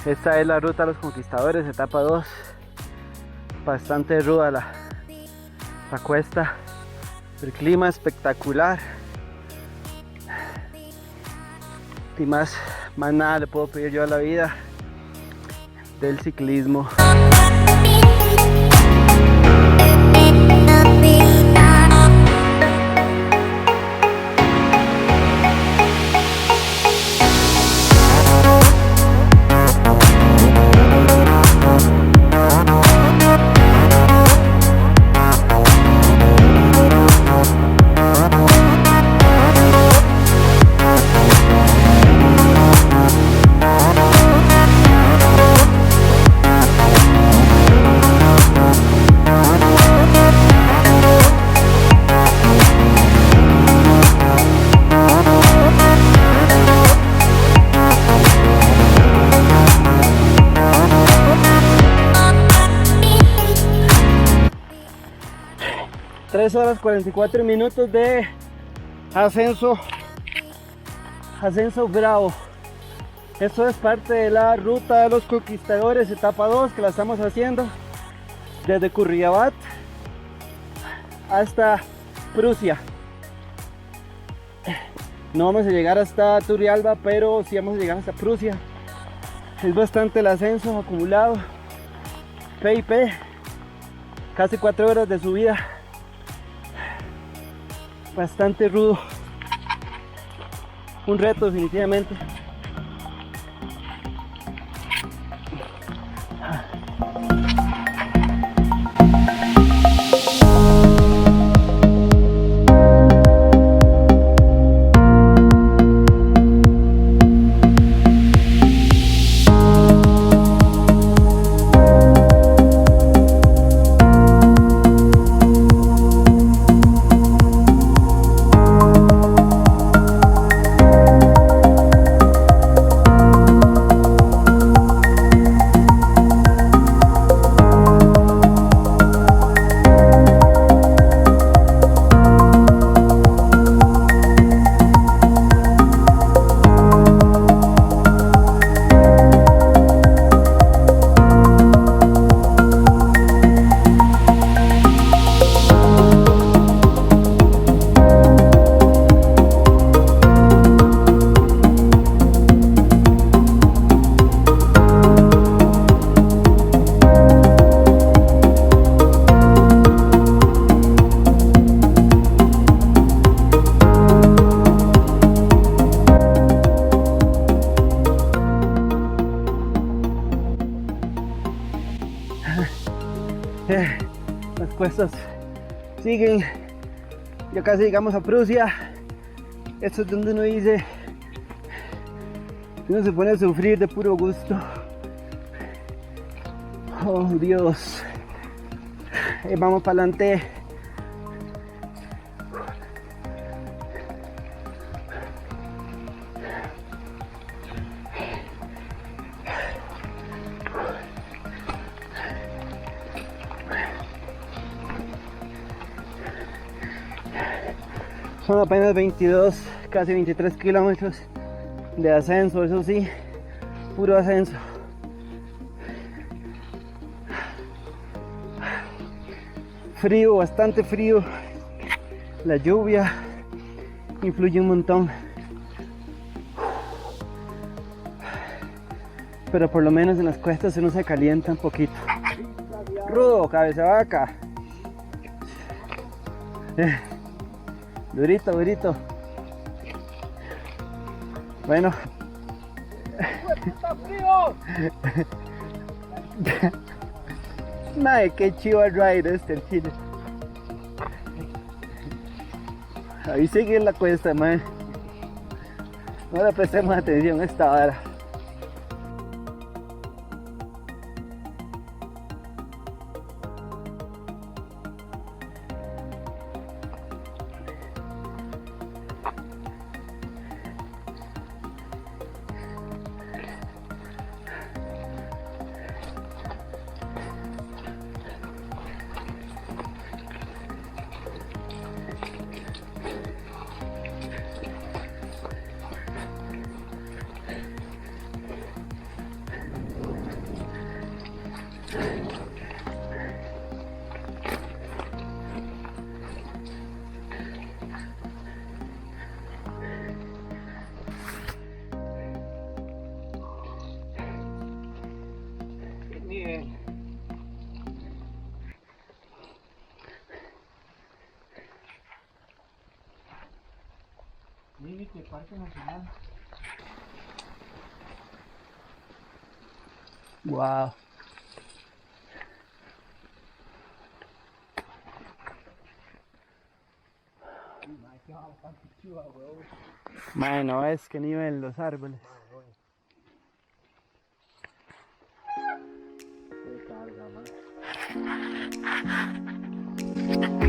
Esta es la ruta de los Conquistadores, etapa 2. Bastante ruda la cuesta. El clima espectacular. Y más nada le puedo pedir yo a la vida del ciclismo. 3 horas 44 minutos de ascenso bravo. Esto es parte de la ruta de los Conquistadores, etapa 2, que la estamos haciendo desde Curridabat hasta Prusia. No vamos a llegar hasta Turrialba, pero sí vamos a llegar hasta Prusia. Es bastante el ascenso acumulado. P&P, casi 4 horas de subida. Bastante rudo. Un reto definitivamente. Las cuestas siguen, ya casi llegamos a Prusia. Esto es donde uno dice, uno se pone a sufrir de puro gusto. Oh Dios, vamos para adelante. Son apenas 22, casi 23 kilómetros de ascenso, eso sí, puro ascenso. Frío, bastante frío. La lluvia influye un montón. Pero por lo menos en las cuestas uno se calienta un poquito. Rudo, cabeza de vaca. Durito, durito. Bueno. ¡Está frío! Madre, qué chivo el ride el chile. Ahí sigue la cuesta, madre. No le prestemos atención a esta hora. Sí, que parque nacional. Wow. Mae, no es que nivel los árboles. Qué carga, mae.